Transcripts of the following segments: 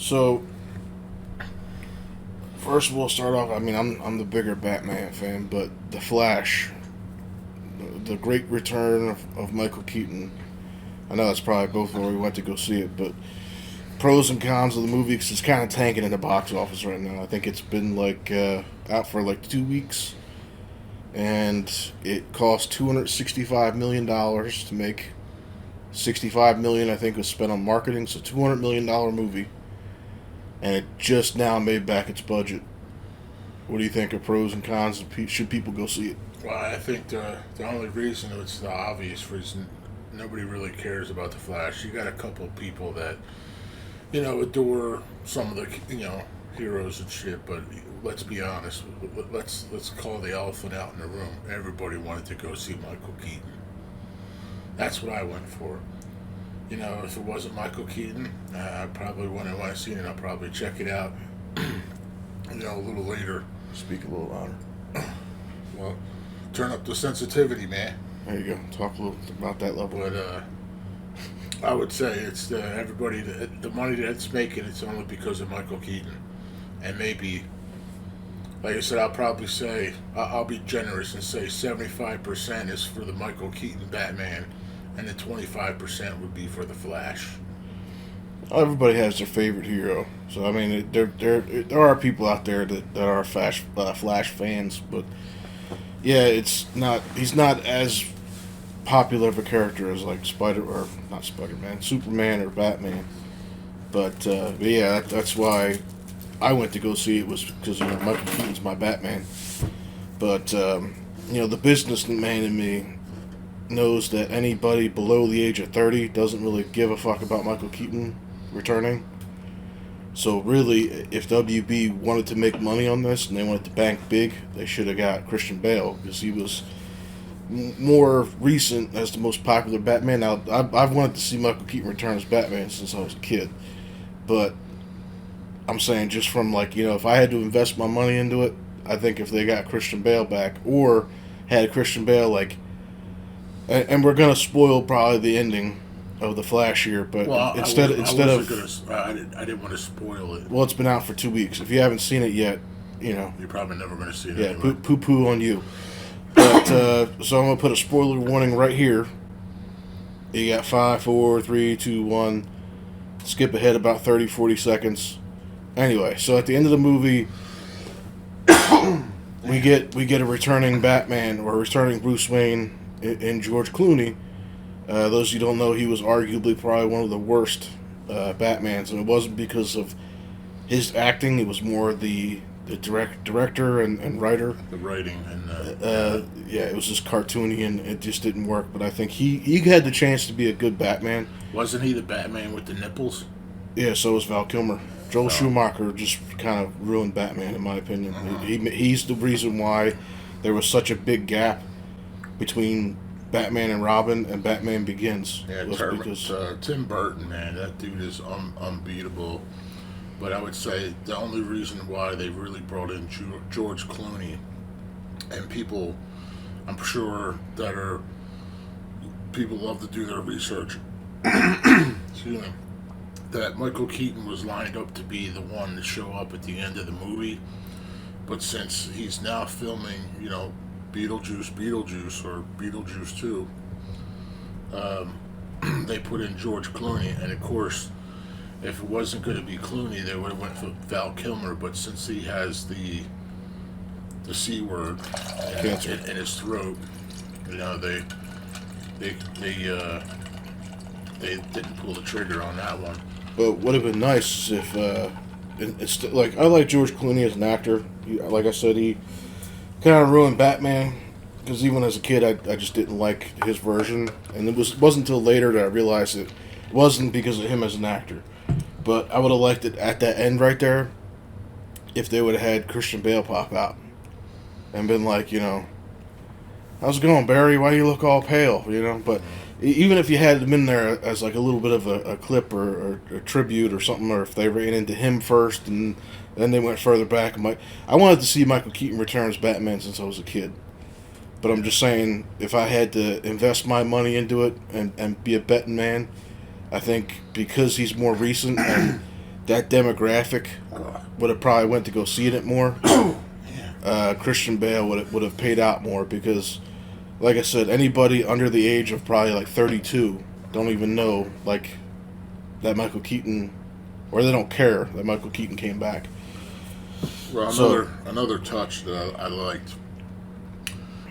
So first, we'll start off. I mean, I'm the bigger Batman fan, but the Flash, the great return of Michael Keaton. I know that's probably both where we went to go see it, but pros and cons of the movie, 'cause it's kind of tanking in the box office right now. I think it's been out for like 2 weeks, and it cost $265 million to make. 65 million, I think, was spent on marketing. So $200 million movie, and it just now made back its budget. What do you think of pros and cons? Should people go see it? Well, I think the only reason, it's the obvious reason, nobody really cares about the Flash. You got a couple of people that adore some of the heroes and shit, but let's be honest. Let's call the elephant out in the room. Everybody wanted to go see Michael Keaton. That's what I went for. If it wasn't Michael Keaton, I probably wouldn't have seen it. I'll probably check it out, a little later. Speak a little louder. Well, turn up the sensitivity, man. There you go. Talk a little about that level. But I would say it's everybody, the money that's making it's only because of Michael Keaton. And maybe, like I said, I'll probably say, I'll be generous and say 75% is for the Michael Keaton Batman, and the 25% would be for the Flash. Everybody has their favorite hero, so I mean, there are people out there that are Flash fans, but yeah, he's not as popular of a character as like not Spider-Man, Superman or Batman. But yeah, that's why I went to go see it, was because Michael Keaton's my Batman. But the businessman in me knows that anybody below the age of 30 doesn't really give a fuck about Michael Keaton returning. So really, if WB wanted to make money on this and they wanted to bank big, they should have got Christian Bale, because he was more recent as the most popular Batman. Now, I've wanted to see Michael Keaton return as Batman since I was a kid, but I'm saying, just from if I had to invest my money into it, I think if they got Christian Bale back, or had Christian Bale and we're gonna spoil probably the ending of the Flash here, but well, I didn't want to spoil it. Well, it's been out for 2 weeks. If you haven't seen it yet, you're probably never gonna see it. Yeah, anyway. poo on you. But so I'm gonna put a spoiler warning right here. You got 5, 4, 3, 2, 1. Skip ahead about 30, 40 seconds. Anyway, so at the end of the movie, we get a returning Batman, or a returning Bruce Wayne in George Clooney. Those of you who don't know, he was arguably probably one of the worst Batmans, and it wasn't because of his acting. It was more the director and writer. The writing and yeah, it was just cartoony, and it just didn't work. But I think he had the chance to be a good Batman. Wasn't he the Batman with the nipples? Yeah, so was Val Kilmer. Joel Schumacher just kind of ruined Batman, in my opinion. He's the reason why there was such a big gap between Batman and Robin and Batman Begins. Yeah, Tim Burton, man, that dude is unbeatable. But I would say the only reason why they really brought in George Clooney, and people, I'm sure people love to do their research. Excuse me. That Michael Keaton was lined up to be the one to show up at the end of the movie, but since he's now filming, Beetlejuice or Beetlejuice 2, they put in George Clooney, and of course, if it wasn't going to be Clooney, they would have went for Val Kilmer, but since he has the C word in his throat, they didn't pull the trigger on that one. But would have been nice if I like George Clooney as an actor. Like I said, he kind of ruined Batman, because even as a kid, I just didn't like his version, and it wasn't until later that I realized it wasn't because of him as an actor. But I would have liked it at that end right there if they would have had Christian Bale pop out and been like, how's it going, Barry? Why do you look all pale? But even if you had him in there as like a little bit of a clip or a tribute or something, or if they ran into him first and then they went further back, I wanted to see Michael Keaton return as Batman since I was a kid. But I'm just saying, if I had to invest my money into it and be a betting man, I think because he's more recent and that demographic would have probably went to go see it more. Christian Bale would have paid out more because, like I said, anybody under the age of probably like 32 don't even know like that Michael Keaton, or they don't care that Michael Keaton came back. Well, another touch that I liked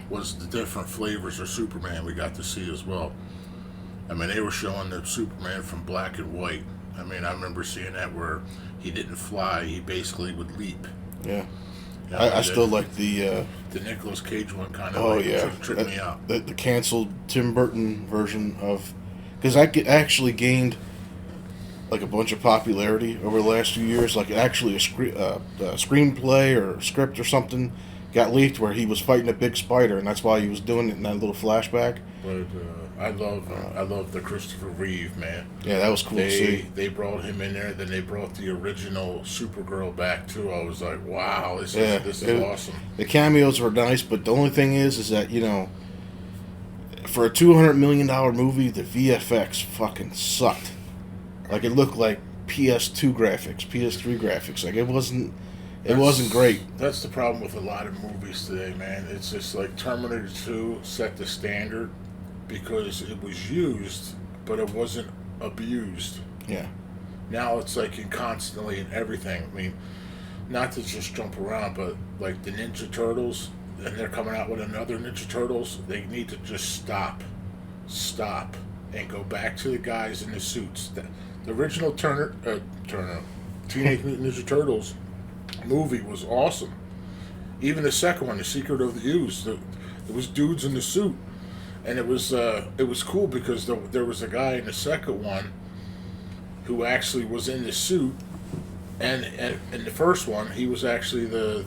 was the different flavors of Superman we got to see as well. I mean, they were showing the Superman from black and white. I mean, I remember seeing that where he didn't fly; he basically would leap. Yeah, I still like the Nicolas Cage one kind of tripped me out. The canceled Tim Burton version of, because I actually gained like a bunch of popularity over the last few years. Like actually a screenplay or a script or something got leaked where he was fighting a big spider, and that's why he was doing it in that little flashback. But I love the Christopher Reeve, man. Yeah, that was cool to see. They brought him in there, then they brought the original Supergirl back too. I was like, wow, this is awesome. The cameos were nice, but the only thing is that, you know, for a $200 million movie, the VFX fucking sucked. Like, it looked like PS2 graphics, PS3 graphics. Like, it wasn't great. That's the problem with a lot of movies today, man. It's just like Terminator 2 set the standard because it was used, but it wasn't abused. Yeah. Now it's like constantly in everything. I mean, not to just jump around, but like the Ninja Turtles, and they're coming out with another Ninja Turtles, they need to just stop, and go back to the guys in the suits. The original Teenage Mutant Ninja Turtles movie was awesome. Even the second one, The Secret of the Ooze, there was dudes in the suit, and it was cool because there was a guy in the second one who actually was in the suit, and in the first one he was actually the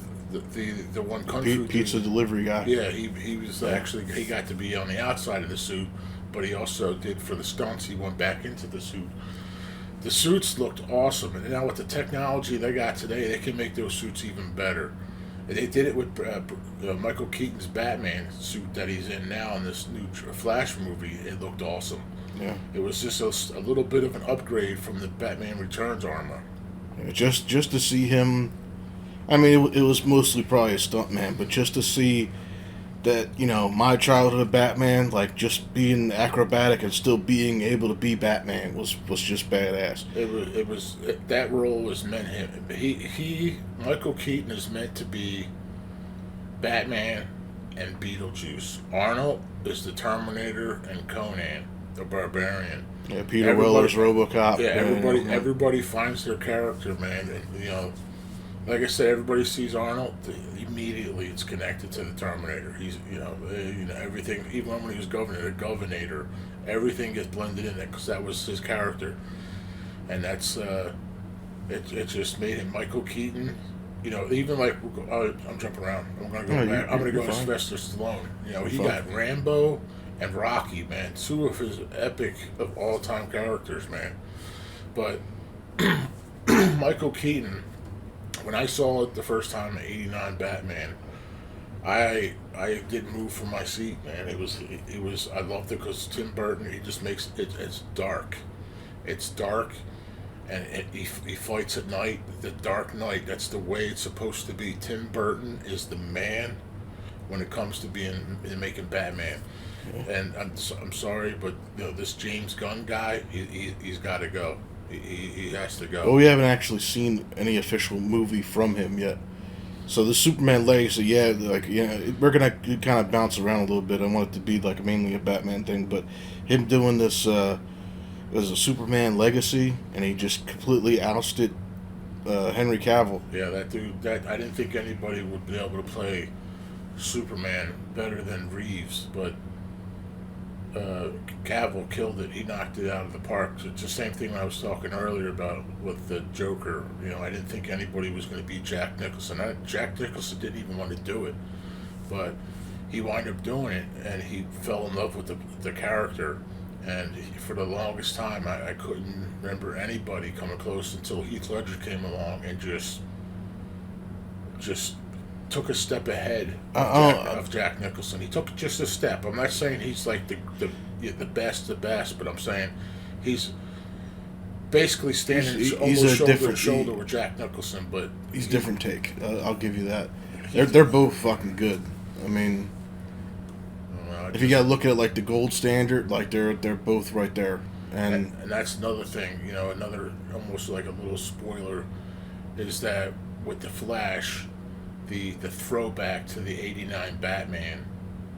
one kung fu pizza delivery guy. Yeah, he was actually, he got to be on the outside of the suit, but he also did for the stunts. He went back into the suit. The suits looked awesome, and now with the technology they got today, they can make those suits even better. And they did it with Michael Keaton's Batman suit that he's in now in this new Flash movie. It looked awesome. Yeah, it was just a little bit of an upgrade from the Batman Returns armor. Yeah, just to see him. I mean, it was mostly probably a stuntman, but just to see that, you know, my childhood of Batman, like just being acrobatic and still being able to be Batman was just badass. It was that role was meant him. Michael Keaton is meant to be Batman and Beetlejuice. Arnold is the Terminator and Conan the Barbarian. Yeah, Peter Weller's RoboCop. Yeah, everybody finds their character, man. And, you know, like I said, everybody sees Arnold, immediately it's connected to the Terminator. He's, you know, everything, even when he was Governator, everything gets blended in there because that was his character. And that's, it just made him Michael Keaton. You know, even like, I'm jumping around. I'm going to go back. I'm going to go to Sylvester Stallone. You know, he got Rambo and Rocky, man. Two of his epic of all-time characters, man. But Michael Keaton, when I saw it the first time in '89 Batman, I didn't move from my seat, man. It was I loved it because Tim Burton, he just makes it's dark. It's dark, and he fights at night. The Dark Knight, that's the way it's supposed to be. Tim Burton is the man when it comes to making Batman. Yeah. And I'm sorry, but you know, this James Gunn guy, he's got to go. He has to go. Well, we haven't actually seen any official movie from him yet. So the Superman legacy, we're gonna kind of bounce around a little bit. I want it to be like mainly a Batman thing, but him doing this as a Superman legacy, and he just completely ousted Henry Cavill. Yeah, that dude. That I didn't think anybody would be able to play Superman better than Reeves, but Cavill killed it. He knocked it out of the park. It's the same thing I was talking earlier about with the Joker. You know, I didn't think anybody was going to beat Jack Nicholson. Jack Nicholson didn't even want to do it, but he wound up doing it, and he fell in love with the character. And for the longest time, I couldn't remember anybody coming close until Heath Ledger came along and just took a step ahead of Jack Nicholson. He took just a step. I'm not saying he's like the best, but I'm saying he's basically standing he's almost a shoulder to different shoulder with Jack Nicholson, but he's a different take. I'll give you that. They're both fucking good. I mean, if you gotta look at it like the gold standard, like they're both right there. And that's another thing, you know, another almost like a little spoiler is that with the Flash, the throwback to the '89 Batman,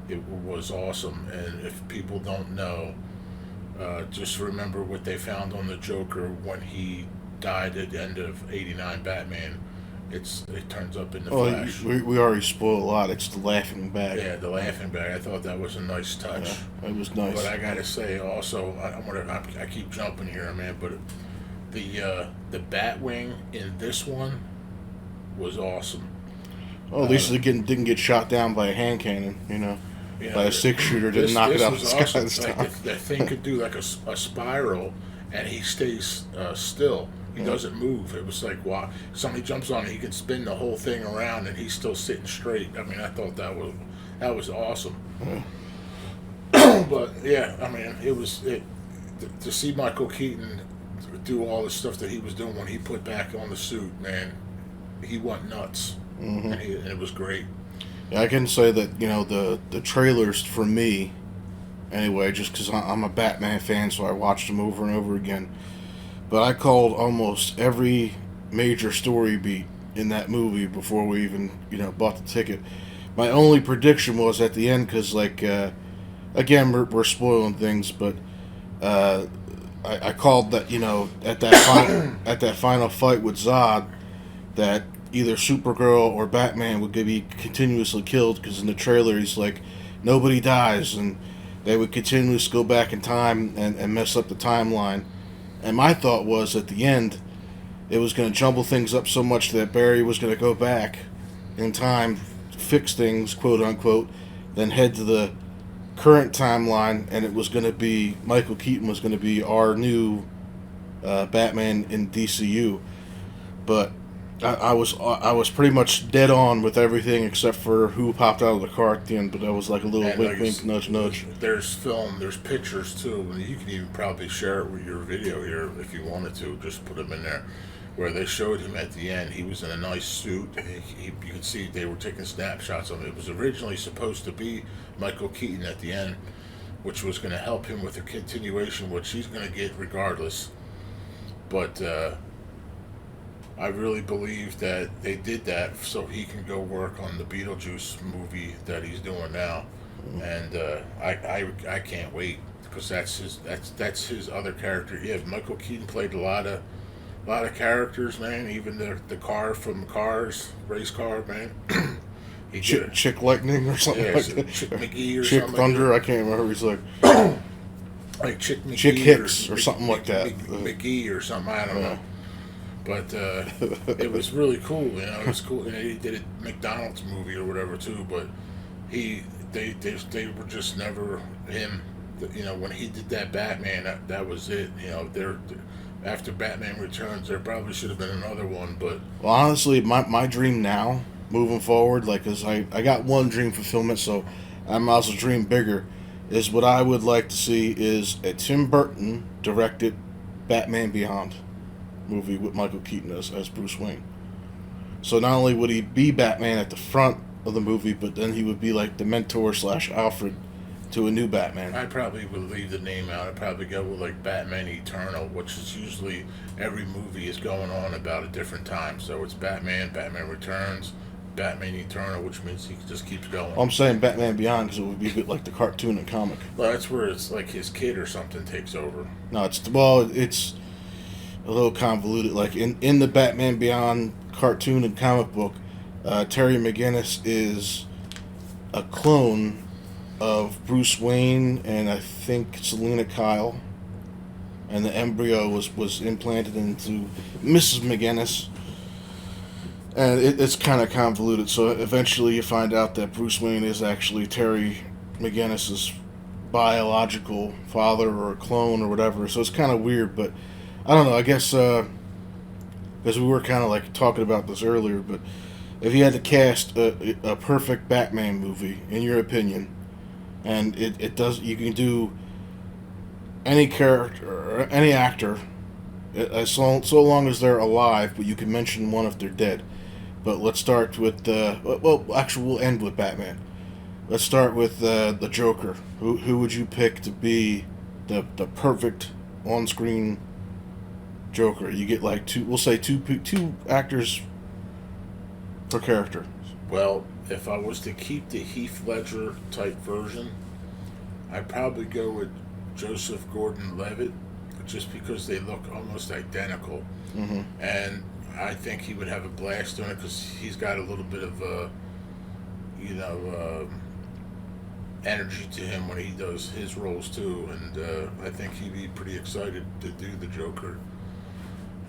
it was awesome. And if people don't know, just remember what they found on the Joker when he died at the end of '89 Batman. It turns up in the Flash. We already spoiled a lot. It's the laughing bag. Yeah, the laughing bag. I thought that was a nice touch. Yeah, it was nice. But I gotta say also, I keep jumping here, man. But the Batwing in this one was awesome. Well, at least they didn't get shot down by a hand cannon, by a 6-shooter. Didn't knock it out of the sky this time. Like that thing could do like a spiral, and he stays still. He doesn't move. It was like, wow, somebody jumps on it, he can spin the whole thing around, and he's still sitting straight. I mean, I thought that was awesome. But yeah, I mean, to see Michael Keaton do all the stuff that he was doing when he put back on the suit, man, he went nuts, and it was great. Yeah, I can say that the trailers for me, anyway, just because I'm a Batman fan, so I watched them over and over again. But I called almost every major story beat in that movie before we even, bought the ticket. My only prediction was at the end, because, again, we're spoiling things, but I called that, at that final fight with Zod, that either Supergirl or Batman would be continuously killed, because in the trailer he's like, nobody dies, and they would continuously go back in time and mess up the timeline. And my thought was, at the end, it was going to jumble things up so much that Barry was going to go back in time, fix things, quote unquote, then head to the current timeline, and it was going to be, Michael Keaton was going to be our new Batman in DCU. But I was pretty much dead on with everything except for who popped out of the car at the end, but that was like a little wink, wink, nudge, nudge. There's film, there's pictures too, and you can even probably share it with your video here if you wanted to. Just put them in there, where they showed him at the end. He was in a nice suit. You could see they were taking snapshots of him. It was originally supposed to be Michael Keaton at the end, which was going to help him with the continuation, which he's going to get regardless. But I really believe that they did that so he can go work on the Beetlejuice movie that he's doing now, and I can't wait, because that's his other character. Yeah, Michael Keaton played a lot of characters, man. Even the car from Cars, race car, man. Chick Lightning or something like that. Chick McGee or Chick something. Thunder, like I can't remember. He's like like Chick McGee Chick Hicks or something like that. McGee or something. I don't know. But it was really cool, It was cool, and he did a McDonald's movie or whatever too. But they were just never him. When he did that Batman, that was it. After Batman Returns, there probably should have been another one. But well, honestly, my dream now, moving forward, cause I got one dream fulfillment, so I might as well dream bigger. Is what I would like to see is a Tim Burton directed Batman Beyond movie with Michael Keaton as Bruce Wayne. So not only would he be Batman at the front of the movie, but then he would be like the mentor / Alfred to a new Batman. I probably would leave the name out. I'd probably go with like Batman Eternal, which is usually every movie is going on about a different time. So it's Batman Returns, Batman Eternal, which means he just keeps going. I'm saying Batman Beyond because it would be a bit like the cartoon and comic. Well, that's where it's like his kid or something takes over. No, it's a little convoluted. Like in the Batman Beyond cartoon and comic book, Terry McGinnis is a clone of Bruce Wayne and I think Selena Kyle, and the embryo was implanted into Mrs. McGinnis, and it's kind of convoluted. So eventually you find out that Bruce Wayne is actually Terry McGinnis's biological father or a clone or whatever. So it's kind of weird, but I don't know. I guess because we were kind of like talking about this earlier, but if you had to cast a perfect Batman movie, in your opinion, and you can do any character or any actor So long as they're alive, but you can mention one if they're dead. But let's start with actually we'll end with Batman. Let's start with the Joker. Who would you pick to be the perfect on-screen Joker? You get like we'll say two actors per character. Well, if I was to keep the Heath Ledger type version, I'd probably go with Joseph Gordon-Levitt, just because they look almost identical, and I think he would have a blast doing it because he's got a little bit of energy to him when he does his roles too, and I think he'd be pretty excited to do the Joker.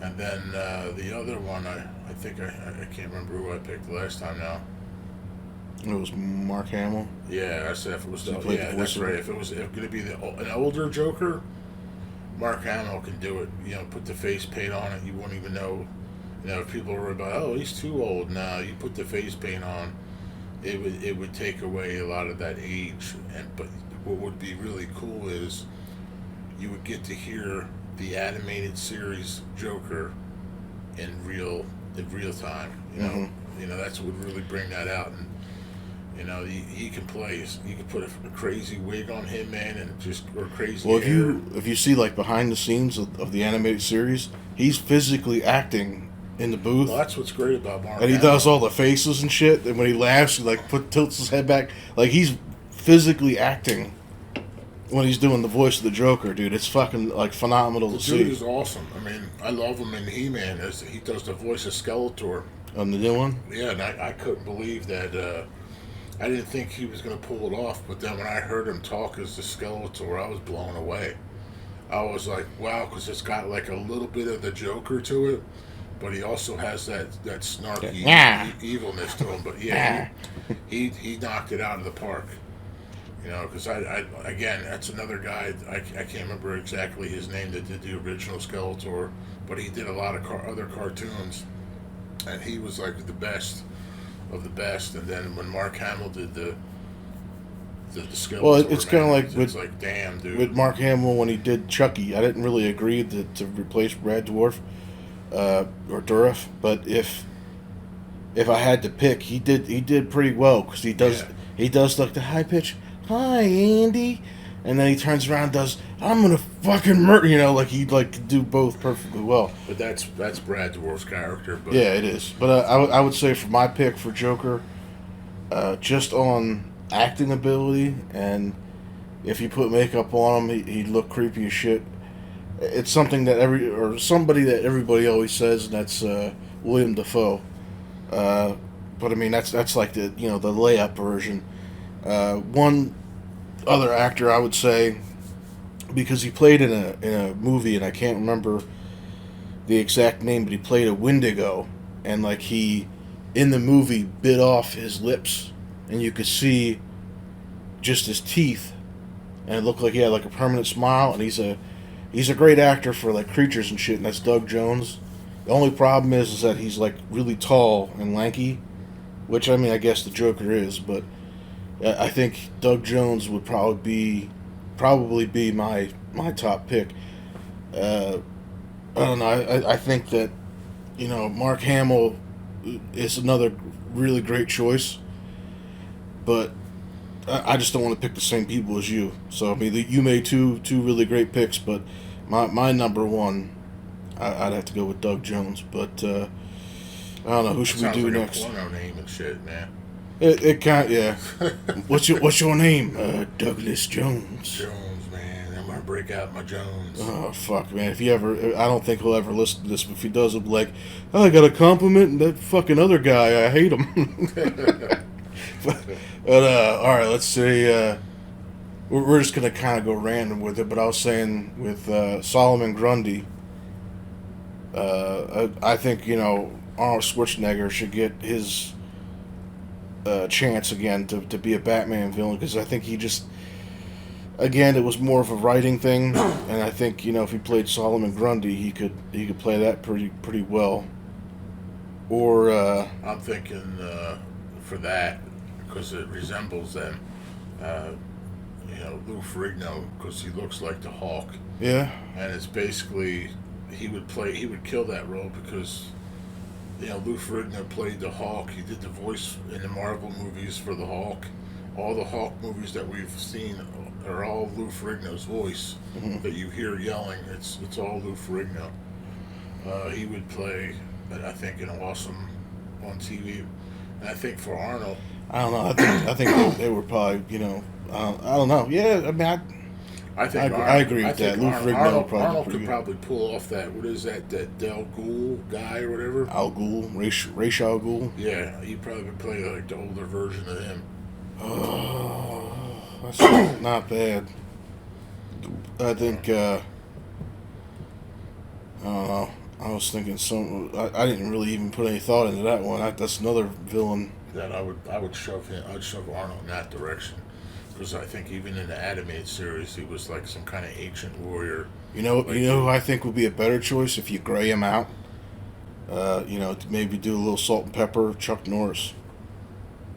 And then the other one, I think I can't remember who I picked last time now. It was Mark Hamill. Yeah, I said if it was that's right. If it was going to be an older Joker, Mark Hamill can do it. You know, put the face paint on it, you won't even know. You know, if people are about, oh, he's too old now, you put the face paint on, it would take away a lot of that age. But what would be really cool is you would get to hear the animated series Joker in real time. You know that's what would really bring that out. And you know, he can play. You can put a crazy wig on him, man, and or crazy. Well, hair. if you see like behind the scenes of the animated series, he's physically acting in the booth. Well, that's what's great about Mark. And he does all the faces and shit. And when he laughs, he like tilts his head back, like he's physically acting when he's doing the voice of the Joker, dude. It's fucking like phenomenal to see. Dude is awesome. I mean, I love him in He-Man as he does the voice of Skeletor. On the new one. Yeah, and I couldn't believe that. I didn't think he was going to pull it off, but then when I heard him talk as the Skeletor, I was blown away. I was like, wow, because it's got like a little bit of the Joker to it, but he also has that snarky evilness to him. But yeah, he knocked it out of the park. You know, because again, that's another guy, I can't remember exactly his name that did the original Skeletor, but he did a lot of other cartoons, and he was like the best of the best. And then when Mark Hamill did the Skeletor, well, it's kind of like it's like, damn, dude. With Mark Hamill when he did Chucky, I didn't really agree to replace Brad Dourif, or Dourif, but if I had to pick, he did pretty well because he does like the high pitch, hi Andy, and then he turns around and does, I'm gonna fucking murder, you know, like he'd like do both perfectly well. But that's Brad Dourif's character. But yeah, it is. But I would say for my pick for Joker, just on acting ability, and if you put makeup on him, he'd look creepy as shit. It's something that somebody that everybody always says, and that's William Dafoe. But I mean that's like the layup version. One other actor I would say, because he played in a movie, and I can't remember the exact name, but he played a Wendigo, and like he in the movie bit off his lips, and you could see just his teeth, and it looked like he had like a permanent smile. And he's a great actor for like creatures and shit, and that's Doug Jones. The only problem is that he's like really tall and lanky, which I mean I guess the Joker is, but I think Doug Jones would probably be my top pick. I don't know. I think that Mark Hamill is another really great choice, but I just don't want to pick the same people as you. So I mean, you made two really great picks, but my number one, I'd have to go with Doug Jones. But I don't know, who should we do like next? A porno name and shit, man. It can't, yeah. What's your name? Douglas Jones. Jones, man. I'm gonna break out my Jones. Oh fuck, man! I don't think he'll ever listen to this. But if he does, he'll be like, oh, I got a compliment, that fucking other guy, I hate him. but all right, let's say we're just gonna kind of go random with it. But I was saying with Solomon Grundy, I think Arnold Schwarzenegger should get his chance again to be a Batman villain, because I think he just, again, it was more of a writing thing, and I think if he played Solomon Grundy, he could play that pretty well. Or I'm thinking for that, because it resembles them, Lou Ferrigno, because he looks like the Hulk. Yeah. And it's basically he would kill that role because Lou Ferrigno played the Hulk. He did the voice in the Marvel movies for the Hulk. All the Hulk movies that we've seen are all Lou Ferrigno's voice that you hear yelling. It's all Lou Ferrigno. He would play, I think, an awesome on TV. And I think for Arnold, I don't know. I think they were probably, I don't know. Yeah, I mean, I agree with that. Lou Ferrigno Arnold could probably pull off that. What is that? That Del Ghul guy or whatever? Al Ghul, Ra's al Ghul. Yeah, he probably could play like the older version of him. Oh, that's not bad. I think. I don't know. I was thinking I didn't really even put any thought into that one. That's another villain that I would shove him. I'd shove Arnold in that direction. Because I think even in the animated series, he was like some kind of ancient warrior. You know who I think would be a better choice if you gray him out. Maybe do a little salt and pepper. Chuck Norris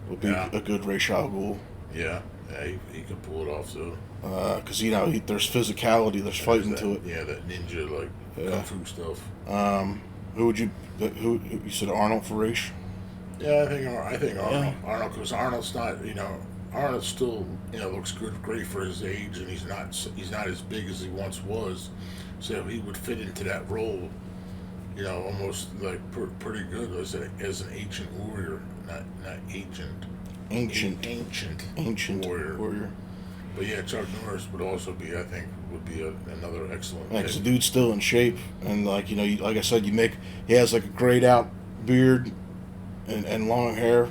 would be a good Ra's al Ghul. Yeah, he could pull it off too. Because there's physicality, there's fighting to it. Yeah, that ninja kung fu stuff. Who would you said Arnold for Ra's? Yeah, I think Arnold. Arnold, because Arnold's not Arnold still, looks great for his age, and he's not as big as he once was, so he would fit into that role, almost like pretty good as an ancient warrior, not agent. Ancient warrior. But yeah, Chuck Norris would also be, I think, another excellent. Yeah, because the dude's still in shape, and like I said, he has like a grayed out beard and long hair.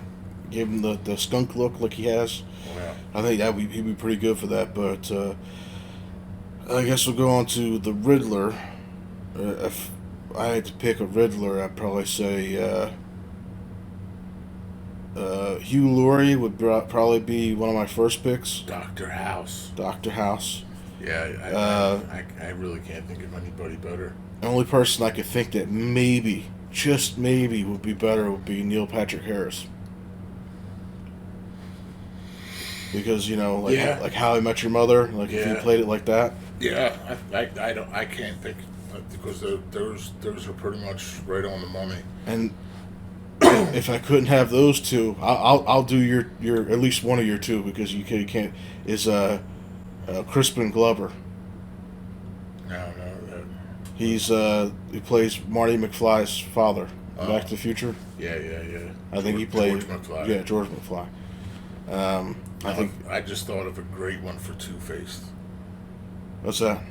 Give him the skunk look like he has. Yeah. I think he'd be pretty good for that. But I guess we'll go on to the Riddler. If I had to pick a Riddler, I'd probably say Hugh Laurie would probably be one of my first picks. Dr. House. Yeah, I really can't think of anybody better. The only person I could think that maybe, just maybe, would be better would be Neil Patrick Harris. Because like How I Met Your Mother, if you played it like that. Yeah, I can't think because those are pretty much right on the money. And if I couldn't have those two, I'll do your at least one of your two because you can't is Crispin Glover. No. He plays Marty McFly's father. Back to the Future. Yeah. I think he played George McFly. Yeah, George McFly. I just thought of a great one for Two-Face. What's that?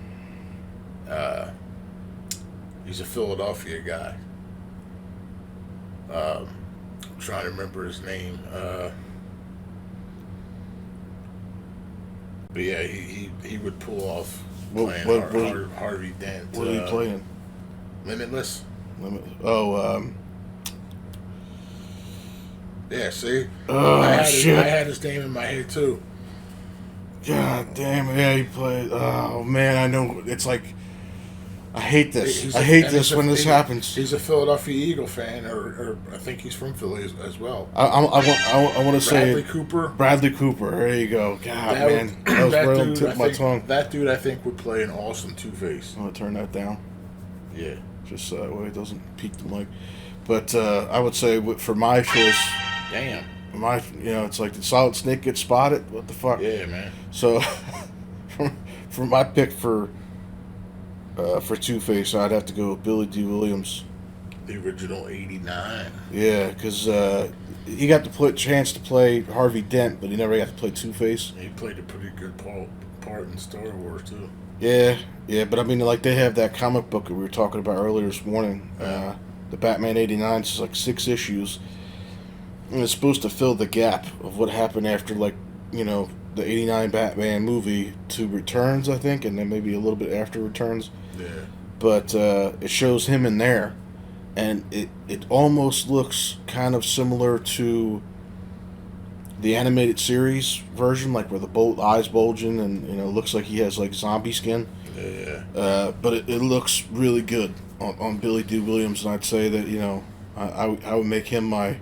He's a Philadelphia guy. I'm trying to remember his name. But yeah, he would pull off playing Harvey Dent. What are you playing? Limitless. Oh, yeah, see? Shit. I had his name in my head, too. God damn, yeah, he played... Oh, man, I know. It's like... I hate this. I hate this when this happens. He's a Philadelphia Eagle fan, or I think he's from Philly as well. I want to say... Bradley Cooper. Bradley Cooper, there you go. God, man, that was right on the tip of my tongue. That dude, I think, would play an awesome Two-Face. I'm going to turn that down. Yeah. Just so that way it doesn't peak the mic. But I would say for my choice... Damn. It's like, did Solid Snake get spotted? What the fuck? Yeah, man. So, for my pick for Two-Face, I'd have to go with Billy D. Williams. The original 89. Yeah, because he got the chance to play Harvey Dent, but he never got to play Two-Face. He played a pretty good part in Star Wars, too. Yeah, but I mean, like, they have that comic book that we were talking about earlier this morning. The Batman 89, it's like 6 issues. And it's supposed to fill the gap of what happened after, like, the 89 Batman movie to Returns, I think, and then maybe a little bit after Returns. Yeah. But it shows him in there, and it almost looks kind of similar to the animated series version, like where the eyes bulging and, looks like he has, like, zombie skin. Yeah. But it looks really good on Billy D. Williams, and I'd say that, I would make him my...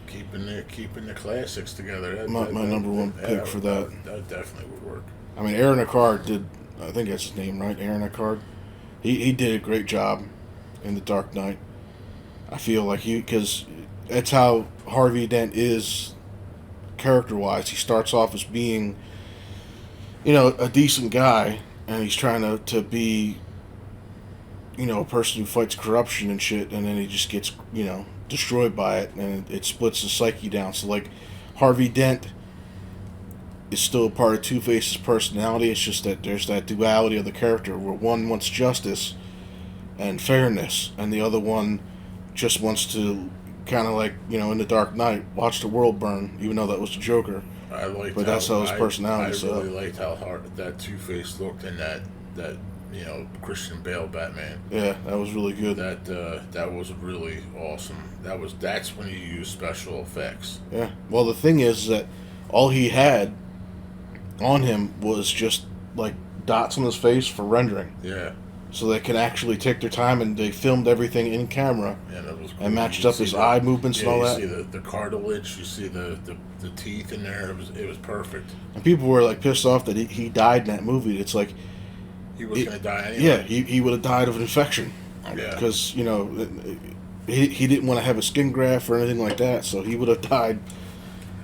Keeping the classics together. My number one pick for that. That definitely would work. I mean, Aaron Eckhart did. I think that's his name, right? Aaron Eckhart. He did a great job in The Dark Knight. I feel like because that's how Harvey Dent is character-wise. He starts off as being, a decent guy, and he's trying to be, a person who fights corruption and shit, and then he just gets, destroyed by it, and it splits his psyche down. So, like, Harvey Dent is still a part of Two-Face's personality. It's just that there's that duality of the character where one wants justice and fairness, and the other one just wants to kind of like, in The Dark Knight, watch the world burn, even though that was the Joker. But that's how his personality is. I really liked how hard that Two-Face looked in that Christian Bale Batman. Yeah, that was really good. That was really awesome. That's when you use special effects. Yeah. Well, the thing is that all he had on him was just like dots on his face for rendering. Yeah. So they can actually take their time, and they filmed everything in camera. Yeah, that was cool. And matched up his eye movements and all that. You see the cartilage, you see the teeth in there. It was perfect. And people were like pissed off that he died in that movie. It's like he was going to die anyway. Yeah, he would have died of an infection. Yeah. Because he didn't want to have a skin graft or anything like that, so he would have died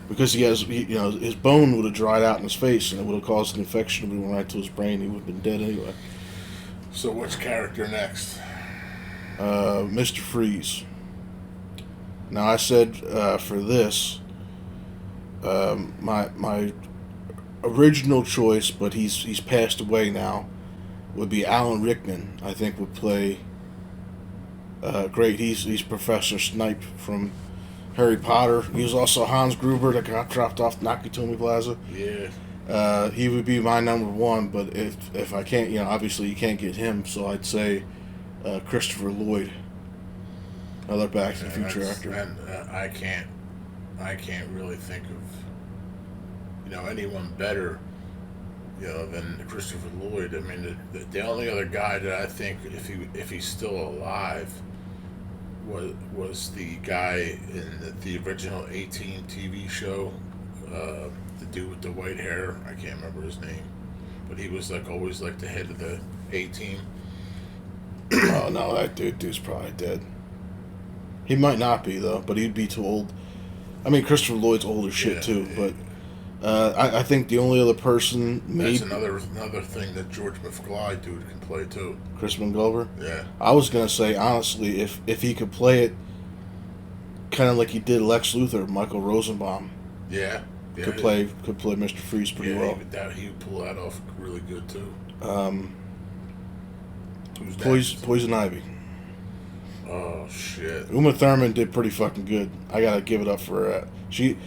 because his bone would have dried out in his face, and it would have caused an infection and went right to his brain. He would have been dead anyway. So which character next? Mr. Freeze. Now I said for this, my original choice, but he's passed away now, would be Alan Rickman. I think would play great. He's Professor Snape from Harry Potter. He was also Hans Gruber that got dropped off Nakatomi Plaza. Yeah. He would be my number one, but if I can't, obviously you can't get him, so I'd say Christopher Lloyd, another Back to the Future actor. And I can't really think of anyone better than Christopher Lloyd. I mean, the only other guy that I think if he's still alive was the guy in the original 18 TV show. The dude with the white hair, I can't remember his name, but he was always the head of the A-Team. Oh no, that dude's probably dead. He might not be though, but he'd be too old. I mean, Christopher Lloyd's old as shit too, but I think the only other person maybe that's another thing that George McFly dude can play too. Crispin Glover. Yeah, I was gonna say honestly, if he could play it, kind of like he did Lex Luthor, Michael Rosenbaum. Yeah. Could play Mr. Freeze pretty well. He would pull that off really good too. Poison Ivy. Oh shit. Uma Thurman did pretty fucking good. I gotta give it up for her. She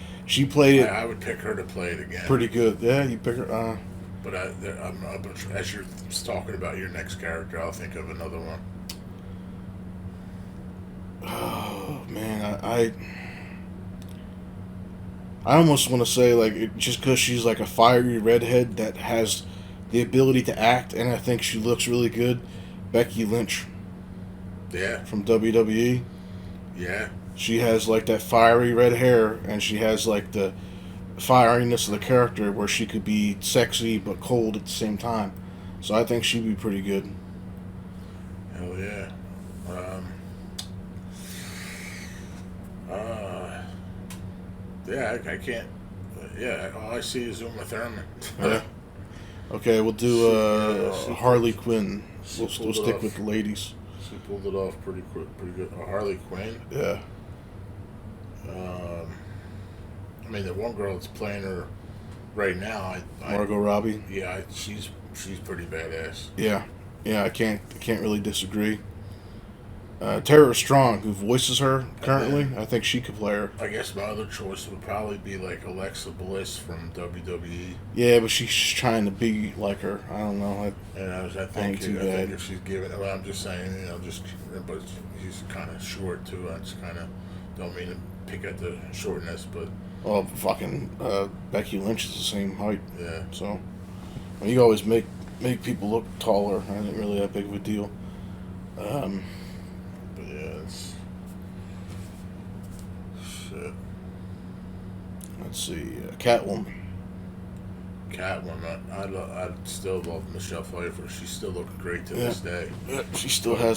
played it. I would pick her to play it again. Pretty good. Yeah, you pick her. But as you're talking about your next character, I'll think of another one. Oh man, I almost want to say just because she's like a fiery redhead that has the ability to act, and I think she looks really good. Becky Lynch. Yeah. From WWE. Yeah. She has like that fiery red hair, and she has like the fieriness of the character where she could be sexy but cold at the same time. So I think she'd be pretty good. Hell yeah. Yeah, I can't. Yeah, all I see is Uma Thurman. Yeah. Okay, we'll do Harley Quinn. We'll stick with the ladies. She pulled it off pretty good. Harley Quinn. Yeah. I mean, the one girl that's playing her right now, Margot Robbie. Yeah, she's pretty badass. Yeah, I can't really disagree. Tara Strong, who voices her currently, I think she could play her. I guess my other choice would probably be like Alexa Bliss from WWE. Yeah, but she's trying to be like her. I don't know. I think if she's given, well, I'm just saying, but she's kind of short too. I just kind of don't mean to pick at the shortness, but. Well, fucking Becky Lynch is the same height. Yeah. So, you always make people look taller. I ain't really that big of a deal. But yeah, it's shit. Let's see, Catwoman. Catwoman, I still love Michelle Pfeiffer. She's still looking great to this day. Yeah, she's still a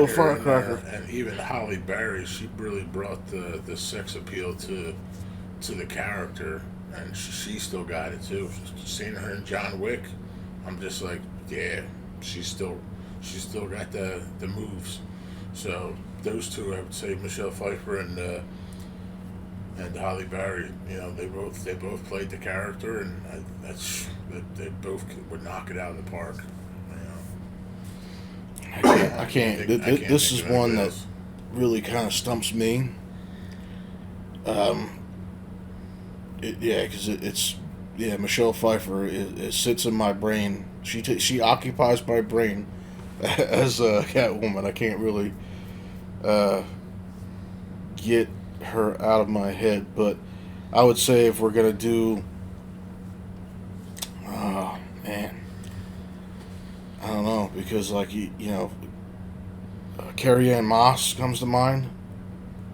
firecracker. And even Holly Berry, she really brought the sex appeal to the character, and she still got it too. Seeing her in John Wick, I'm just like, yeah, she's still got the moves. So those two, I would say Michelle Pfeiffer and Holly Berry. You know, they both played the character, and they both would knock it out of the park. You know, I can't. This is one that really kind of stumps me. Because Michelle Pfeiffer it sits in my brain. She occupies my brain as a Catwoman. I can't really get her out of my head, but I would say if we're gonna do, oh man, I don't know, because like Carrie Ann Moss comes to mind.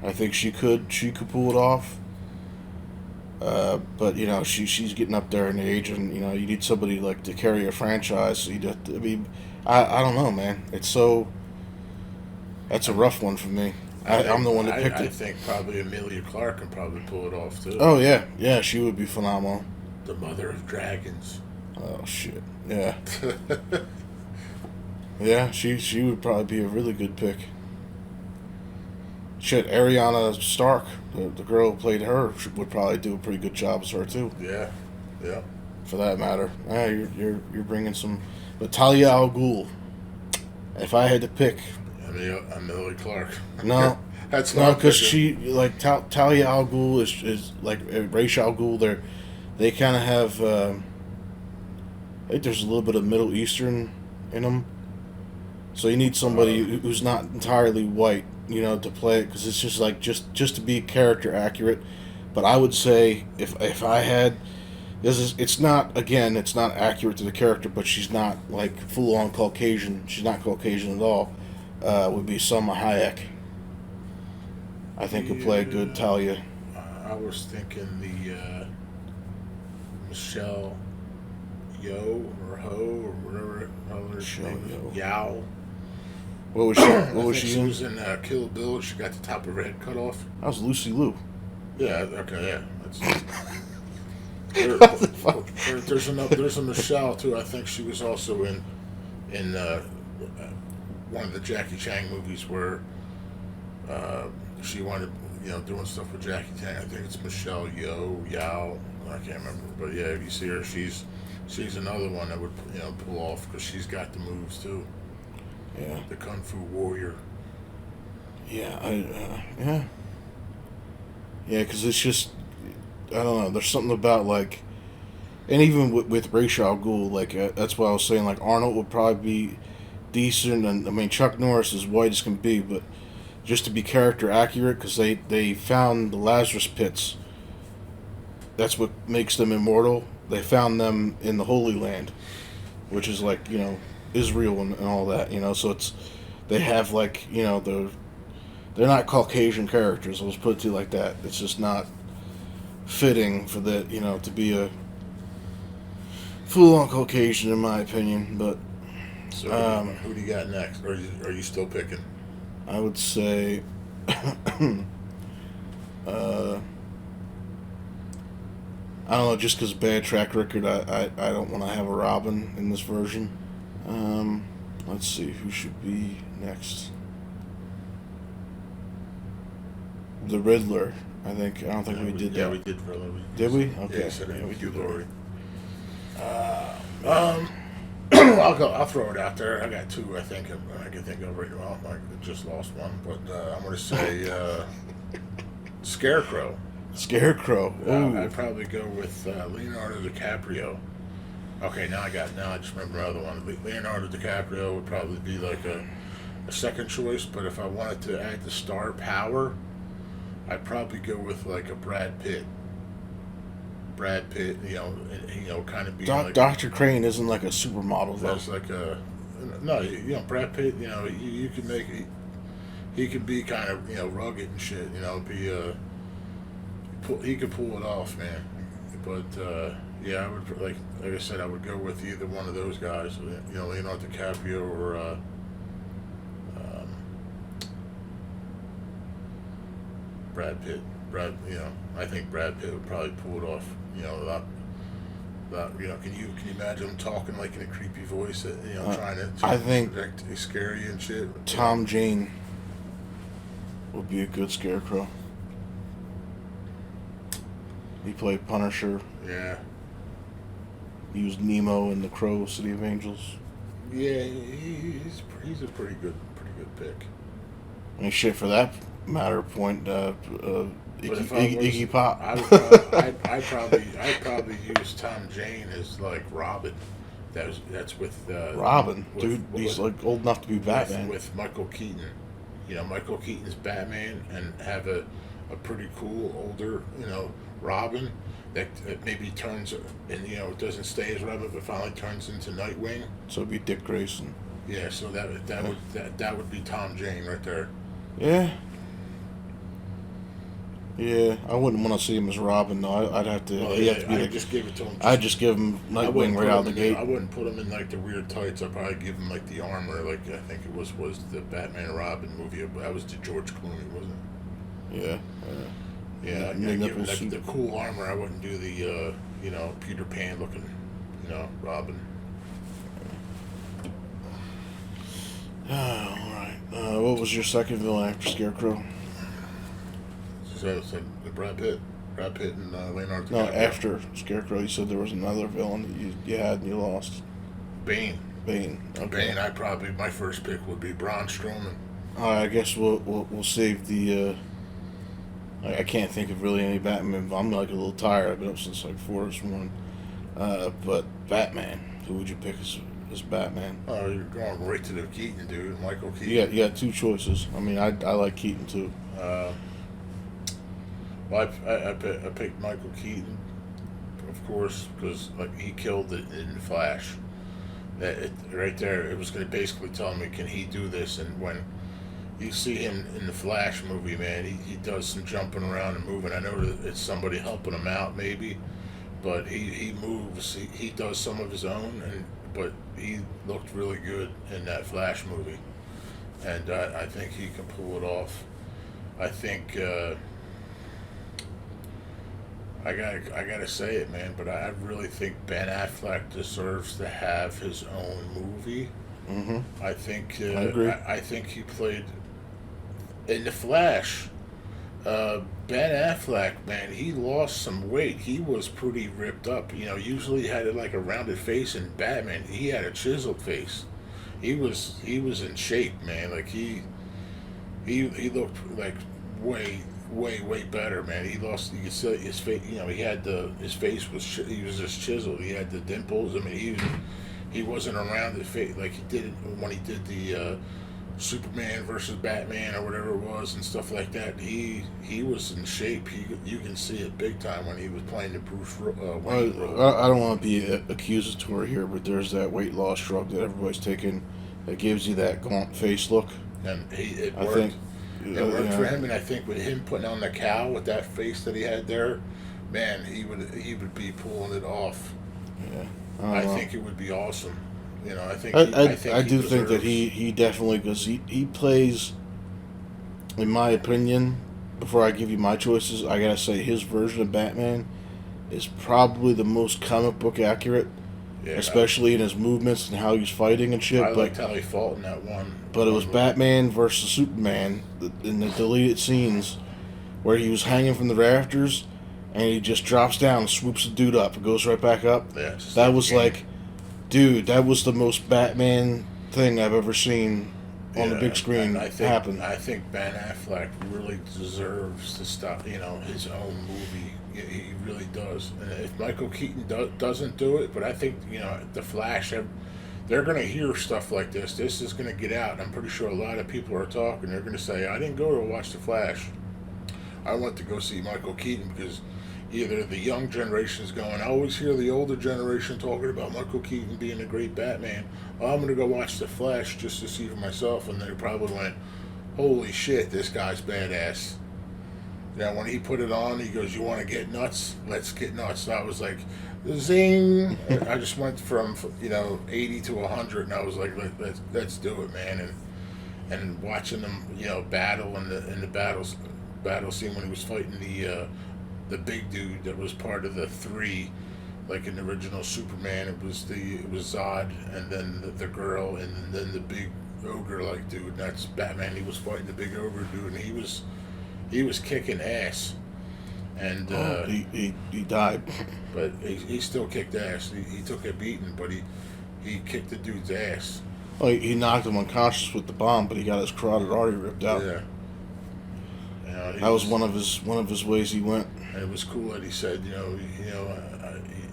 I think she could pull it off. But she's getting up there in age, and you need somebody like to carry a franchise. So I don't know, man. That's a rough one for me. I'm the one that picked it. I think probably Emilia Clarke can probably pull it off too. Oh yeah, she would be phenomenal. The mother of dragons. Oh shit, yeah. Yeah, she would probably be a really good pick. Shit, Ariana Stark, the girl who played her, would probably do a pretty good job as her too. Yeah. For that matter, you're bringing some. But Talia al Ghul, if I had to pick, Emilia Clarke. No, That's no, because she like Talia al Ghul is like Ra's al Ghul. They kind of have. I think there's a little bit of Middle Eastern in them, so you need somebody who's not entirely white, to play it, because it's just like just to be character accurate. But I would say if I had, it's not accurate to the character, but she's not like full on Caucasian. She's not Caucasian at all. Would be Salma Hayek. I think could play a good Talia. I was thinking the Michelle Yeoh or Ho or whatever her name is. Yao. What was she? What was she? She was in Kill Bill. She got the top of her head cut off. That was Lucy Liu. Yeah. Okay. Yeah. There's a Michelle too. I think she was also in one of the Jackie Chan movies where she wanted doing stuff with Jackie Chan. I think it's Michelle Yao. I can't remember, but yeah, if you see her, she's another one that would pull off, because she's got the moves too. Yeah. The Kung Fu Warrior. Yeah. Yeah, because it's just, I don't know. There's something about like, and even with Ra's al Ghul, like that's why I was saying like Arnold would probably be decent, and I mean Chuck Norris is white as can be, but just to be character accurate, because they found the Lazarus pits. That's what makes them immortal. They found them in the Holy Land, which is like Israel and all that. So they have like they're not Caucasian characters. Let's put it to you like that. It's just not fitting for that to be a full-on Caucasian in my opinion. But so who do you got next? Or are you still picking? I would say I don't know, just because bad track record, I don't want to have a Robin in this version. Let's see, who should be next? The Riddler, I don't think we did that. Yeah, we did Riddler. Did we? Okay. Yeah, we do Lori. I'll throw it out there. I got two, I think, I can think of right now. I just lost one, but I'm going to say Scarecrow. Scarecrow. I'd probably go with Leonardo DiCaprio. Okay, now I just remember another one. Leonardo DiCaprio would probably be like a second choice, but if I wanted to add the star power, I'd probably go with like a Brad Pitt. Brad Pitt, kind of be like Dr. Crane isn't like a supermodel though. That's like Brad Pitt. You can make it. He can be kind of rugged and shit. He could pull it off, man. But Yeah, I would like I said, I would go with either one of those guys. You know, Leonardo DiCaprio or um, Brad Pitt. I think Brad Pitt would probably pull it off. You know, can you imagine him talking like in a creepy voice? Trying to I think scare you and shit. Tom Jane would be a good Scarecrow. He played Punisher. Yeah. He was Nemo in the Crow City of Angels. Yeah, he's a pretty good pick. I mean, shit, for that matter point, But if Iggy Pop. I'd probably use Tom Jane as like Robin. That's with Robin, with, dude, he's like old enough to be Batman. with Michael Keaton. You know, Michael Keaton's Batman, and have a pretty cool older Robin that maybe turns and it doesn't stay as Robin, but finally turns into Nightwing. So it'd be Dick Grayson. Yeah, so that would be Tom Jane right there. Yeah. Yeah, I wouldn't want to see him as Robin though. I'd have to. Well, He'd have to be I'd like, just give it to him. I'd just give him Nightwing right out the gate. I wouldn't put him in like the weird tights. I'd probably give him like the armor, like I think it was the Batman and Robin movie. That was the George Clooney, wasn't it? Yeah. Yeah, I'd give him like the cool armor. I wouldn't do the Peter Pan looking, Robin. All right. What was your second villain after Scarecrow? So Brad Pitt and Leonardo DiCaprio. No, after Scarecrow, you said there was another villain that you had and you lost. Bane. Bane. Okay. Bane. My first pick would be Braun Strowman. All right, I guess we'll save the. I can't think of really any Batman. I'm like a little tired. I've been up since like 4 this morning. But Batman. Who would you pick as Batman? Oh, you're going right to the Keaton, dude. Michael Keaton. You got two choices. I mean, I like Keaton too. Well, I picked Michael Keaton, of course, because like he killed it in Flash. Right there, it was going to basically tell me, can he do this? And when you see him in the Flash movie, man, he does some jumping around and moving. I know that it's somebody helping him out, maybe, but he moves. He does some of his own, but he looked really good in that Flash movie, and I think he can pull it off. I think. I gotta say it, man, but I really think Ben Affleck deserves to have his own movie. Mm-hmm. I think. I agree. I think he played in the Flash. Ben Affleck, man, he lost some weight. He was pretty ripped up. Usually he had like a rounded face in Batman. He had a chiseled face. He was in shape, man. Like he looked like way better, man. He lost. You could see his face. He had his face was he was just chiseled. He had the dimples. I mean, he wasn't around the face like he did when he did the Superman versus Batman or whatever it was and stuff like that. He was in shape. You can see it big time when he was playing the Bruce Wayne role. I don't want to be accusatory here, but there's that weight loss drug that everybody's taking that gives you that gaunt face look. And it worked. I think it worked for him, and I think with him putting on the cowl with that face that he had there, man, he would be pulling it off. Yeah, I think it would be awesome. I think I do think that he definitely, because he plays, in my opinion, before I give you my choices, I gotta say his version of Batman is probably the most comic book accurate, especially in his movements and how he's fighting and shit. I liked how he fought in that one. But it was Batman versus Superman in the deleted scenes where he was hanging from the rafters and he just drops down and swoops the dude up and goes right back up. Yeah, that was like, dude, that was the most Batman thing I've ever seen on the big screen happen. I think Ben Affleck really deserves to stop, his own movie. He really does. And if Michael Keaton doesn't do it, but I think, The Flash, they're going to hear stuff like this. This is going to get out. I'm pretty sure a lot of people are talking. They're going to say, I didn't go to watch The Flash. I went to go see Michael Keaton because either the young generation is going, I always hear the older generation talking about Michael Keaton being a great Batman. Oh, I'm going to go watch The Flash just to see for myself. And they probably went, holy shit, this guy's badass. You know, when he put it on, he goes, "You want to get nuts? Let's get nuts." So I was like, "Zing!" I just went from 80 to 100, and I was like, let's do it, man." And watching them, battle in the battle scene when he was fighting the big dude that was part of the three, like in the original Superman, it was Zod, and then the girl, and then the big ogre like dude. And that's Batman. He was fighting the big ogre dude, and he was kicking ass. And he died, but he still kicked ass. He took a beating, but he kicked the dude's ass. Well, he knocked him unconscious with the bomb, but he got his carotid artery ripped out. Yeah. That was one of his ways he went. And it was cool that he said,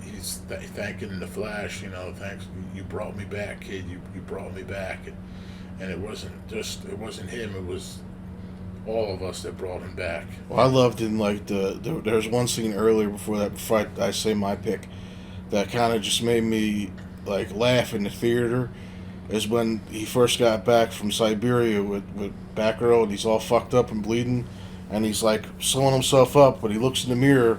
he's thanking the Flash. Thanks, you brought me back, kid. You brought me back, and it wasn't him. It was all of us that brought him back. Well, I loved in like there was one scene earlier before I say my pick, that kind of just made me like laugh in the theater. Is when he first got back from Siberia with Batgirl, and he's all fucked up and bleeding, and he's like sewing himself up, but he looks in the mirror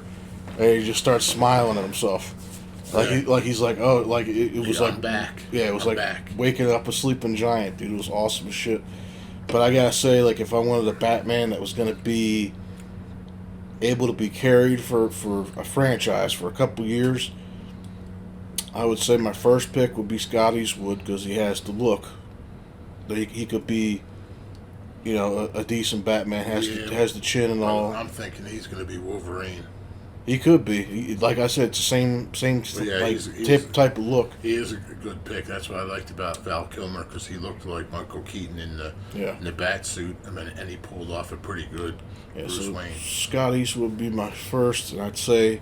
and he just starts smiling at himself, he's like, oh, like it was like I'm back. Yeah, it was I'm like back. Waking up a sleeping giant, dude. It was awesome as shit. But I gotta say, like, if I wanted a Batman that was gonna be able to be carried for a franchise for a couple years, I would say my first pick would be Scott Eastwood, because he has the look. He could be, a decent Batman. Has the chin and all. I'm thinking he's going to be Wolverine. He could be. Like I said, it's the same type of look. He is a good pick. That's what I liked about Val Kilmer, because he looked like Michael Keaton in the bat suit. I mean, and he pulled off a pretty good Bruce Wayne. Scott Eastwood would be my first, and I'd say.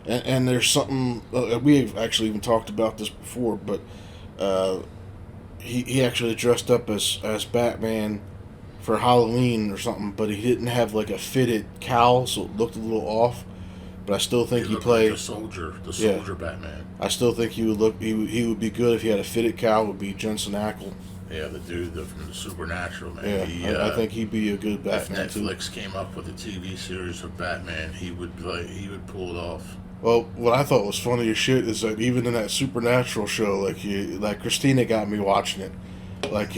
And there's something, we've actually even talked about this before, but he actually dressed up as Batman for Halloween or something, but he didn't have like a fitted cowl, so it looked a little off. But I still think he played like the soldier Batman. I still think he would be good if he had a fitted cowl. Would be Jensen Ackles. Yeah, the dude from the Supernatural, man. Yeah, I think he'd be a good Batman. If Netflix came up with a TV series of Batman, he would pull it off. Well, what I thought was funny as shit is that even in that Supernatural show, like Christina got me watching it. Like,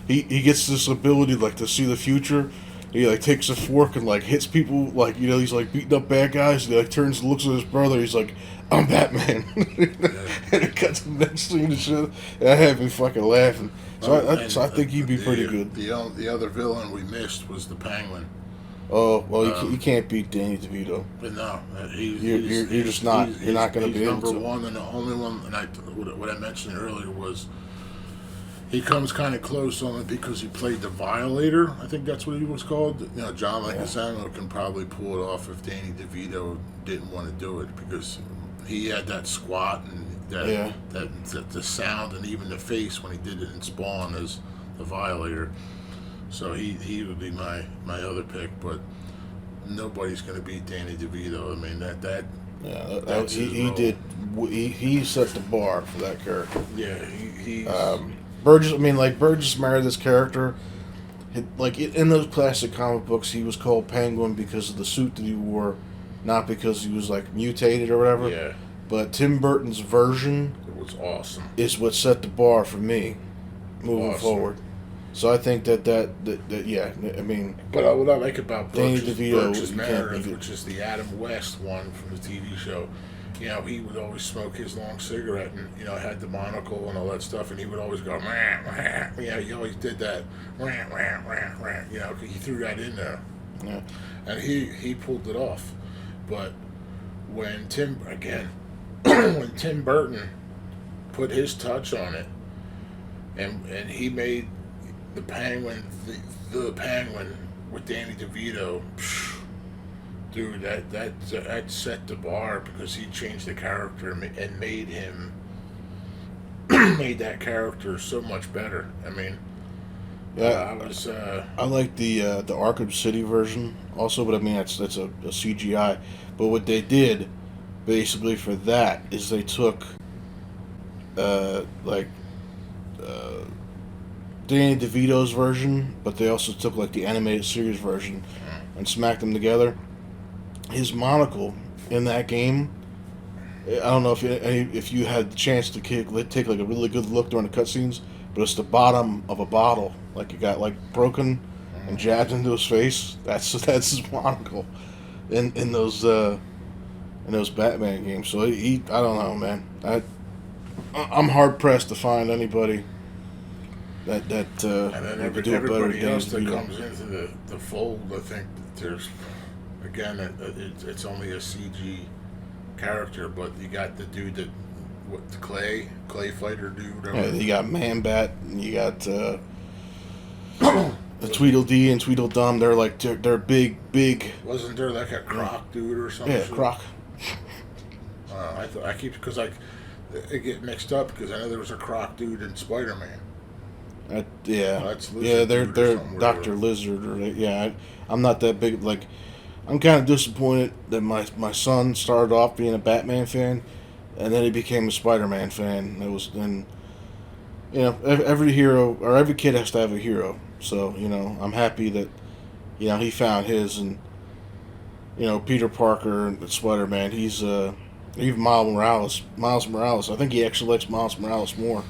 he gets this ability like to see the future. He like takes a fork and like hits people, like, he's like beating up bad guys. And he like turns and looks at his brother. He's like, "I'm Batman," and it cuts the next scene and shit. And that had me fucking laughing. So I think he'd be pretty good. The other villain we missed was the Penguin. Oh, well, you can't beat Danny DeVito. But no, you're just not. You're not going to be able to. He's number one and the only one. And what I mentioned earlier was he comes kind of close on it because he played the Violator. I think that's what he was called. John Leguizamo can probably pull it off if Danny DeVito didn't want to do it, because he had that squat and the sound and even the face when he did it in Spawn as the Violator. So he would be my other pick, but nobody's going to beat Danny DeVito. I mean he set the bar for that character. Yeah, he's Burgess. I mean, like, Burgess Meredith's character, in those classic comic books, he was called Penguin because of the suit that he wore, not because he was like mutated or whatever. Yeah. But Tim Burton's version, it was awesome. Is what set the bar for me moving forward. So I think that yeah, I mean. But what I like about Burgess Meredith, which is the Adam West one from the TV show, he would always smoke his long cigarette and, had the monocle and all that stuff, and he would always go, "Wah, wah." He always did that, "Wah, wah, wah, wah." He threw that in there. Yeah. And he pulled it off. But when Tim Burton put his touch on it, and he made the Penguin, the Penguin with Danny DeVito, dude, that set the bar, because he changed the character and made him made that character so much better. I mean, I like the Arkham City version also, but I mean that's a CGI. But what they did basically for that is they took Danny DeVito's version, but they also took like the animated series version, and smacked them together. His monocle in that game, I don't know if you had the chance to take like a really good look during the cutscenes, but it's the bottom of a bottle, like it got like broken and jabbed into his face. That's his monocle in those Batman games. So I don't know, man. I'm hard pressed to find anybody that And then could do a better everybody else Danny that DeVito. comes into the fold, I think there's, again, it's only a CG character, but you got the dude that, what, the clay fighter dude. Yeah, you got Man Bat, and you got the Tweedledee and Tweedledum. They're big. Wasn't there like a Croc dude or something? Yeah, Croc. I keep, because like I get mixed up because I know there was a Croc dude in Spider-Man. That's Lizard Yeah, they're dude or something, Doctor whatever. Lizard or I'm not that big. Like, I'm kind of disappointed that my son started off being a Batman fan, and then he became a Spider-Man fan. Every hero or every kid has to have a hero. So I'm happy that he found his, and Peter Parker and Spider-Man. He's even Miles Morales. I think he actually likes Miles Morales more.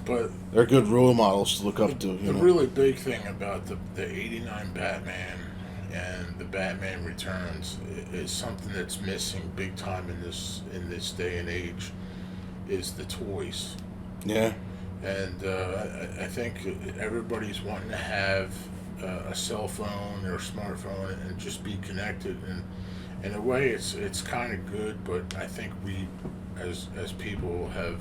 But They're good role models to look up to. the really big thing about the '89 Batman and the Batman Returns is something that's missing big time in this day and age, is the toys. Yeah. And I think everybody's wanting to have a cell phone or a smartphone and just be connected. And in a way, it's kind of good, but I think we, as people, have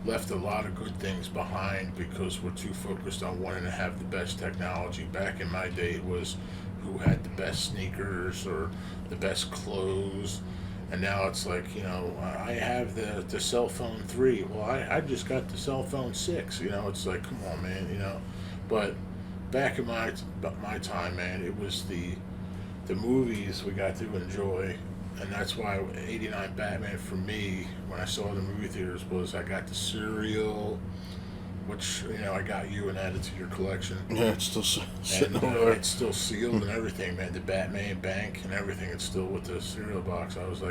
left a lot of good things behind because we're too focused on wanting to have the best technology. Back in my day, it was who had the best sneakers or the best clothes. And now it's like, I have the cell phone 3. Well, I just got the cell phone 6. It's like, come on, man. But back in my time, man, it was the movies we got to enjoy. And that's why '89 Batman for me, when I saw the movie theaters, was I got the cereal, which I got you and added to your collection. Yeah, it's still sitting And over there. it's still sealed and everything, man. The Batman Bank and everything. It's still with the cereal box. I was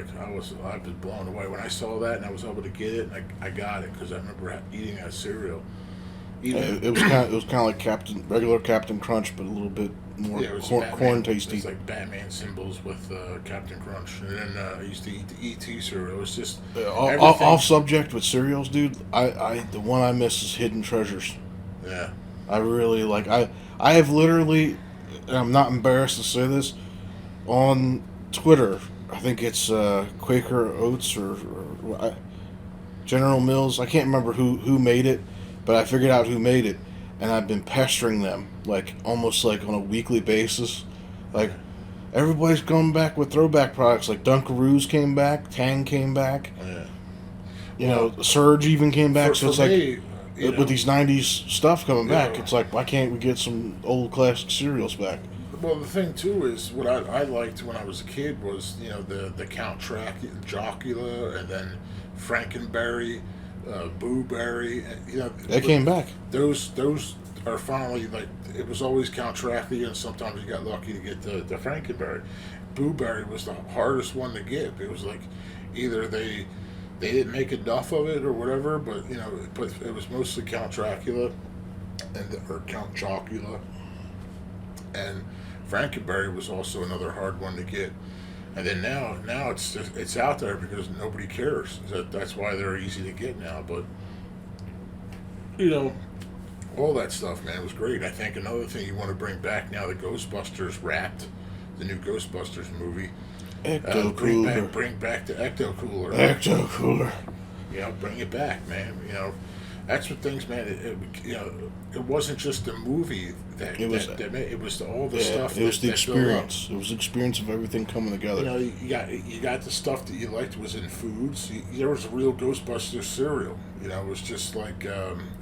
blown away when I saw that, and I was able to get it. And I got it because I remember eating that cereal. It was kind of like regular Captain Crunch, but a little bit more Yeah, it was corn tasty. It's like Batman symbols with Captain Crunch, and then I used to eat the ET cereal. It was just Off subject with cereals, dude. The one I miss is Hidden Treasures. Yeah. I really like. I have literally, and I'm not embarrassed to say this, on Twitter. I think it's Quaker Oats or General Mills. I can't remember who made it, but I figured out who made it, and I've been pestering them like almost like on a weekly basis. Like, everybody's coming back with throwback products. Like Dunkaroos came back, Tang came back. Yeah. Surge even came back. So it's me, with these '90s stuff coming back, Yeah. it's like, why can't we get some old classic cereals back? Well, the thing too is what I liked when I was a kid was the Count Chocula, and then Frankenberry, Boo Berry. They came back. Those are finally, like, it was always Count Chocula, and sometimes you got lucky to get the Frankenberry. Boo Berry was the hardest one to get. It was like either they didn't make enough of it or whatever, but it was mostly Count Chocula or Count Chocula. And Frankenberry was also another hard one to get. And then now it's out there because nobody cares. That's why they're easy to get now. But all that stuff, man, was great. I think another thing you want to bring back now, the Ghostbusters Wrapped, the new Ghostbusters movie. Ecto Cooler. Bring back the Ecto Cooler. Ecto Cooler. Bring it back, man. That's what things, man. It wasn't just the movie that It was all the stuff. It was the that built up. experience. It was the experience of everything coming together. You got the stuff that you liked was in foods. There was a real Ghostbusters cereal. It was just like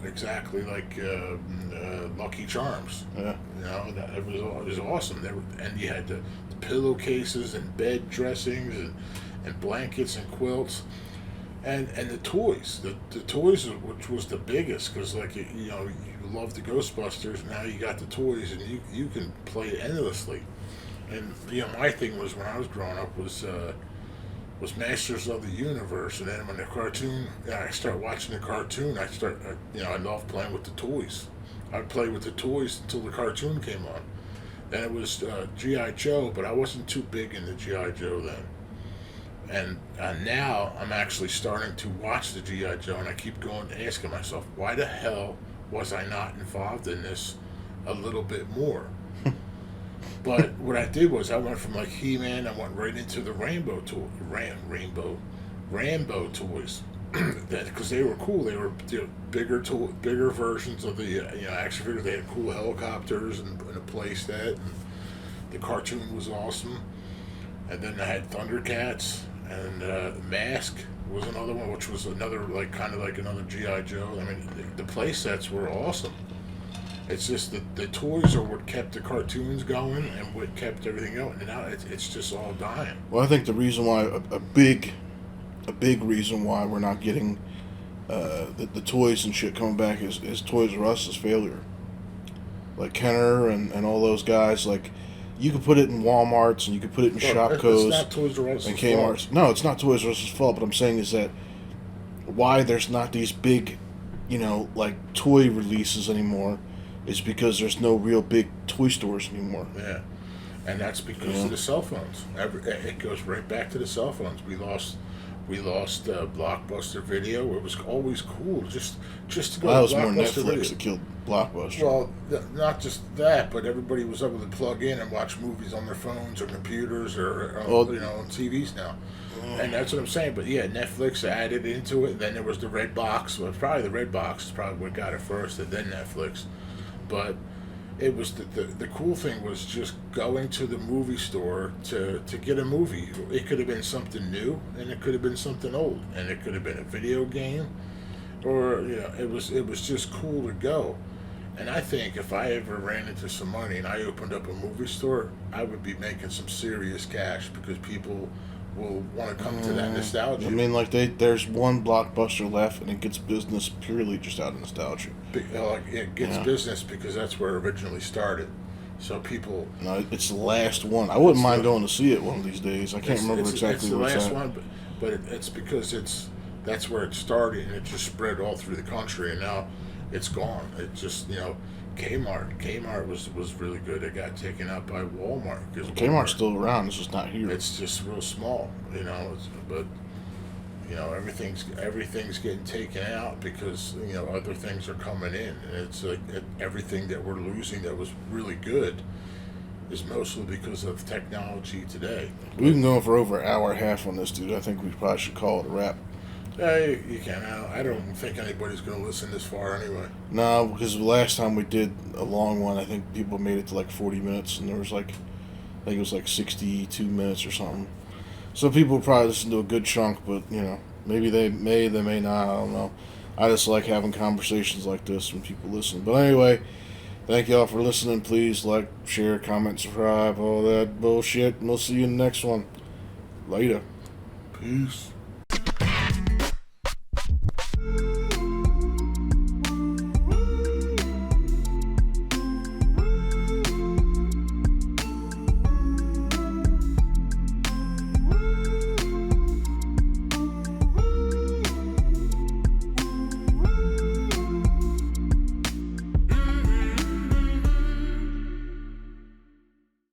exactly like Lucky Charms. Yeah. It was awesome. And you had the pillowcases and bed dressings and blankets and quilts. And the toys, the toys, which was the biggest, because like love the Ghostbusters. Now you got the toys, and you can play endlessly. And my thing was when I was growing up was Masters of the Universe, and then when the cartoon, I start watching the cartoon, I love playing with the toys. I'd play with the toys until the cartoon came on. Then it was G.I. Joe, but I wasn't too big into G.I. Joe then. And now I'm actually starting to watch the G.I. Joe, and I keep asking myself, why the hell was I not involved in this a little bit more? But what I did was I went from like He-Man, I went right into the Rambo toys, because they were cool. They were bigger versions of the action figures. They had cool helicopters and a play set. And the cartoon was awesome. And then I had Thundercats, and Mask was another one, which was another kind of like another GI Joe. I mean, the play sets were awesome. It's just that the toys are what kept the cartoons going and what kept everything going. And now it's just all dying. Well, I think the reason why a big reason why we're not getting the toys and shit coming back is Toys R Us' failure. Like Kenner and all those guys, like you could put it in Walmart's and you could put it in Shopko's. It's not Toys R Us' and Kmart's. No, it's not Toys R Us' fault. But I'm saying is that why there's not these big, like toy releases anymore, is because there's no real big toy stores anymore. Yeah, and that's because of the cell phones. It goes right back to the cell phones. We lost Blockbuster Video. It was always cool just to go. Well, that was to more Blockbuster Netflix Video. that killed Blockbuster. Well, not just that, but everybody was able to plug in and watch movies on their phones or computers or on TVs now. And that's what I'm saying. But yeah, Netflix added into it. And then there was the Red Box. Well, probably the Red Box is probably what got it first, and then Netflix. But it was the cool thing was just going to the movie store to get a movie. It could have been something new, and it could have been something old, and it could have been a video game, or it was just cool to go. And I think if I ever ran into some money and I opened up a movie store, I would be making some serious cash because people will want to come to that nostalgia. I mean, like there's one Blockbuster left, and it gets business purely just out of nostalgia. It gets business because that's where it originally started. So people. No, it's the last one. I wouldn't mind going to see it one of these days. I can't remember exactly where it's at. It's the last one, but it's because that's where it started, and it just spread all through the country, and now it's gone. It just Kmart was really good. It got taken out by Walmart. Kmart's still around. It's just not here. It's just real small, but everything's getting taken out because other things are coming in, and it's like everything that we're losing that was really good is mostly because of technology today. We've been going for over an hour and a half on this, dude. I think we probably should call it a wrap. You can. I don't think anybody's going to listen this far anyway. No, because the last time we did a long one, I think people made it to like 40 minutes, and there was I think it was like 62 minutes or something. So people probably listen to a good chunk, but maybe they may not. I don't know. I just like having conversations like this when people listen. But anyway, thank y'all for listening. Please like, share, comment, subscribe, all that bullshit. And we'll see you in the next one. Later. Peace.